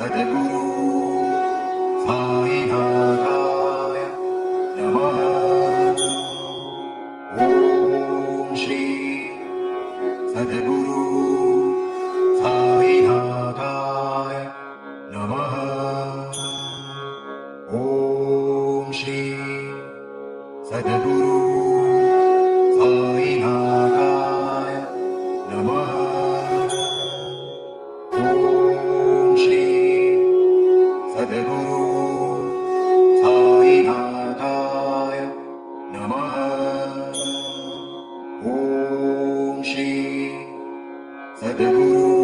सद्गुरु साईनाथाय नमः। ॐ श्री सद्गुरु साईनाथाय नमः। ॐ श्री सद्गुरु साईनाथाय नमः। ॐ श्री सद्गुरु साईनाथाय नमः। ॐ श्री सद्गुरु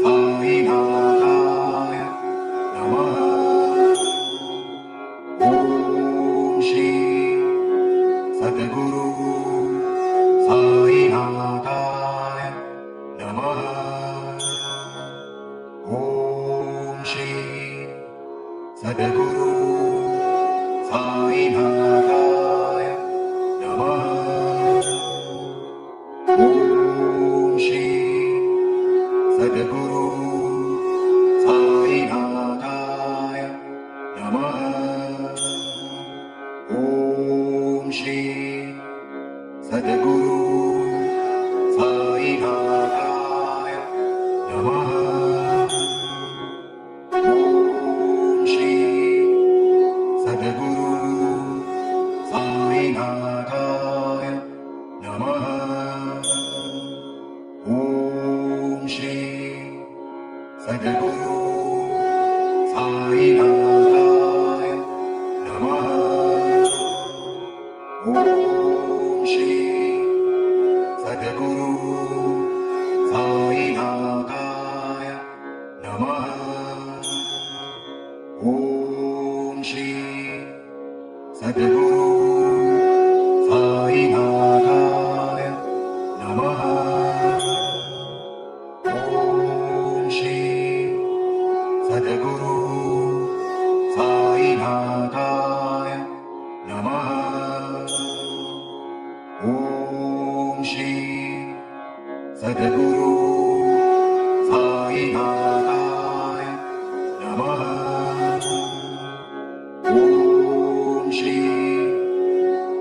साईनाथाय नमः। ॐ श्री सद्गुरु साईनाथाय नमः। ॐ श्री सद्गुरु साईनाथाय नमः। ॐ श्री सद्गुरु साईनाथाय नमः। ॐ श्री सद्गुरु साईनाथाय नमः। ॐ श्री सद्गुरु साईनाथाय नमः। ॐ श्री सद्गुरु साईनाथाय नमः। ॐ श्री सद्गुरु साईनाथाय नमः। ॐ श्री सद्गुरु साईनाथाय नमः। ॐ श्री सद्गुरु साईनाथाय नमः। ॐ श्री सद्गुरु साईनाथाय नमः। ॐ श्री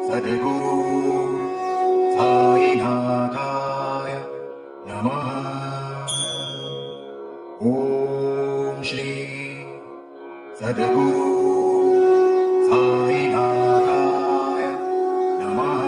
सद्गुरु साईनाथाय नमः। ॐ श्री सद्गुरु साईनाथाय नमः।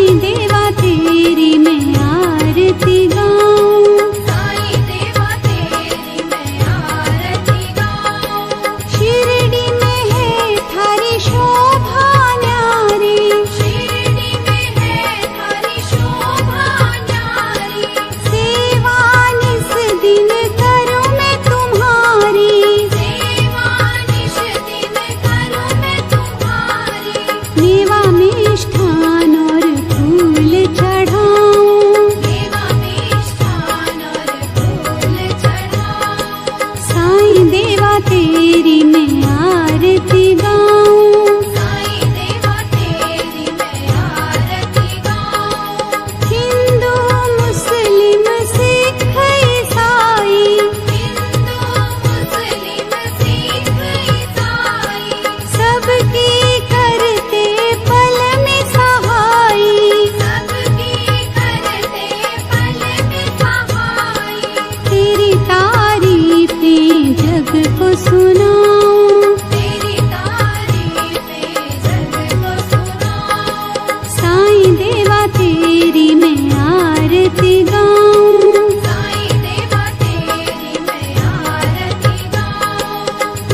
साईं देवा तेरी मैं आरती गाऊं, साईं देवा तेरी मैं आरती गाऊं। शिरडी में है थारी शोभा न्यारी, शिरडी में है थारी शोभा न्यारी। सेवा निस दिन करूं मैं तुम्हारी, सेवा निश दिन करूं मैं तुम्हारी। मेवा मिष्ठान और फूल चढ़ाऊं, देवा मिष्ठान और फूल चढ़ाऊं। साईं देवा तेरी मैं आरती गाऊं, साईं देवा तेरी मैं आरती गाऊं। हिंदू मुस्लिम सिख ईसाई, हिंदू मुस्लिम सिख ईसाई। सबकी करते पल में सहाई, सबकी करते पल में सहाई। तेरी तारीफें जग को सुनाऊं, तेरी तारीफें जग को सुनाऊं। साईं देवा तेरी मैं आरती गाऊं, साईं देवा तेरी मैं आरती गाऊं।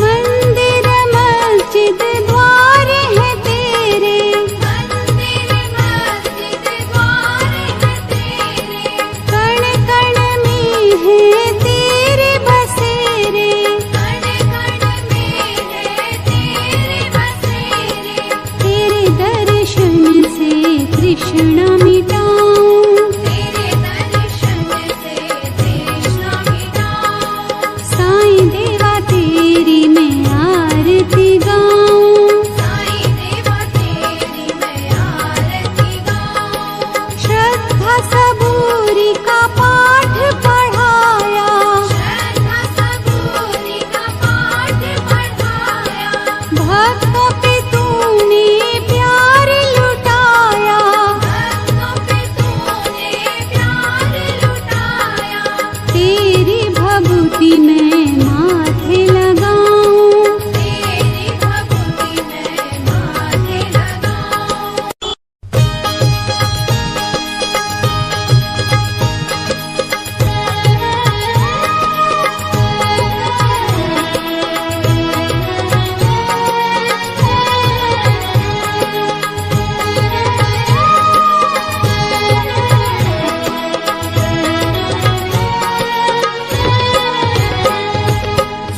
मंदिर मस्जिद द्वार है तेरे, मंदिर मस्जिद द्वार है तेरे। कण कण में है तेरे बसेरे, कण कण में है तेरे बसेरे। तेरे दर्शन से तृष्णा मिटाऊं, तेरे दर्शन से तृष्णा मिटाऊं। साईं देवा तेरी मैं आरती गाऊं, साईं देवा तेरी मैं आरती गाऊं। श्रद्धा सबूरी का पाठ पढ़ाया, श्रद्धा सबूरी का पाठ पढ़ाया। भक्तों पे तूने प्यार लुटाया, भक्तों पे तूने प्यार लुटाया। तेरी भभूति मैं माथे लगाऊं, तेरी भक्ति मैं माथे लगाऊं।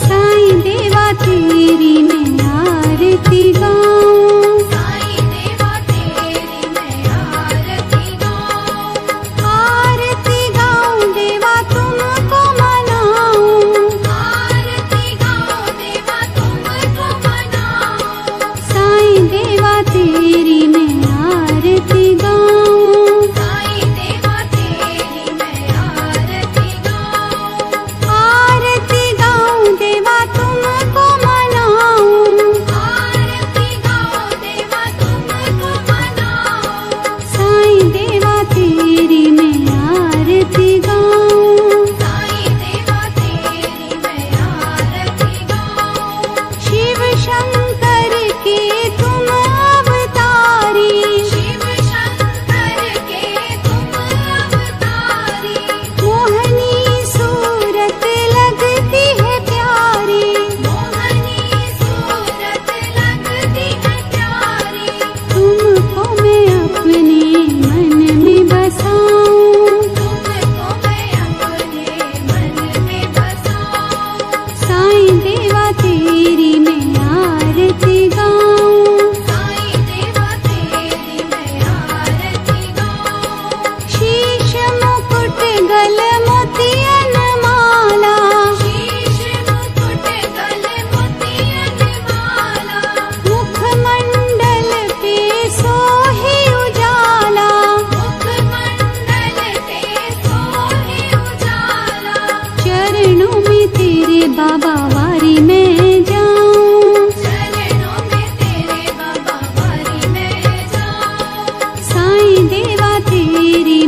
साईं देवा तेरी मैं आरती गाऊं, साईं देवा तेरी मैं आरती गाऊं। आरती गाऊं देवा तुमको मनाऊं, आरती गाऊं देवा तुमको मनाऊं। साईं देवा तेरी मैं आरती गाऊं, साईं देवा तेरी मैं आरती गाऊं। आरती गाऊं देवा तुमको मनाऊं, आरती गाऊं देवा तुमको मनाऊं। साईं देवा तेरी मैं आरती गाऊं, साईं देवा तेरी मैं आरती गाऊं। शिव शंकर के तुम अवतारी, शिव शंकर के तुम अवतारी। मोहनी सूरत लगती है प्यारी, मोहनी सूरत लगती है प्यारी। तुमको मैं अपने मन में बसाऊं, तुमको मैं अपने मन में बसाऊं। साईं देवा तेरी मैं आरती गाऊं, साईं देवा तेरी मैं आरती गाऊं। शीश मुकुट गल मोतियन माला, शीश मुकुट गल मोतियन माला। मुखमंडल पे सोहे उजाला, मुखमंडल पे सोहे उजाला। चरणों में तेरे बाबा वारी मैं जाऊं, चरणों में तेरे बाबा वारी मैं जाऊं। साईं देवा तेरी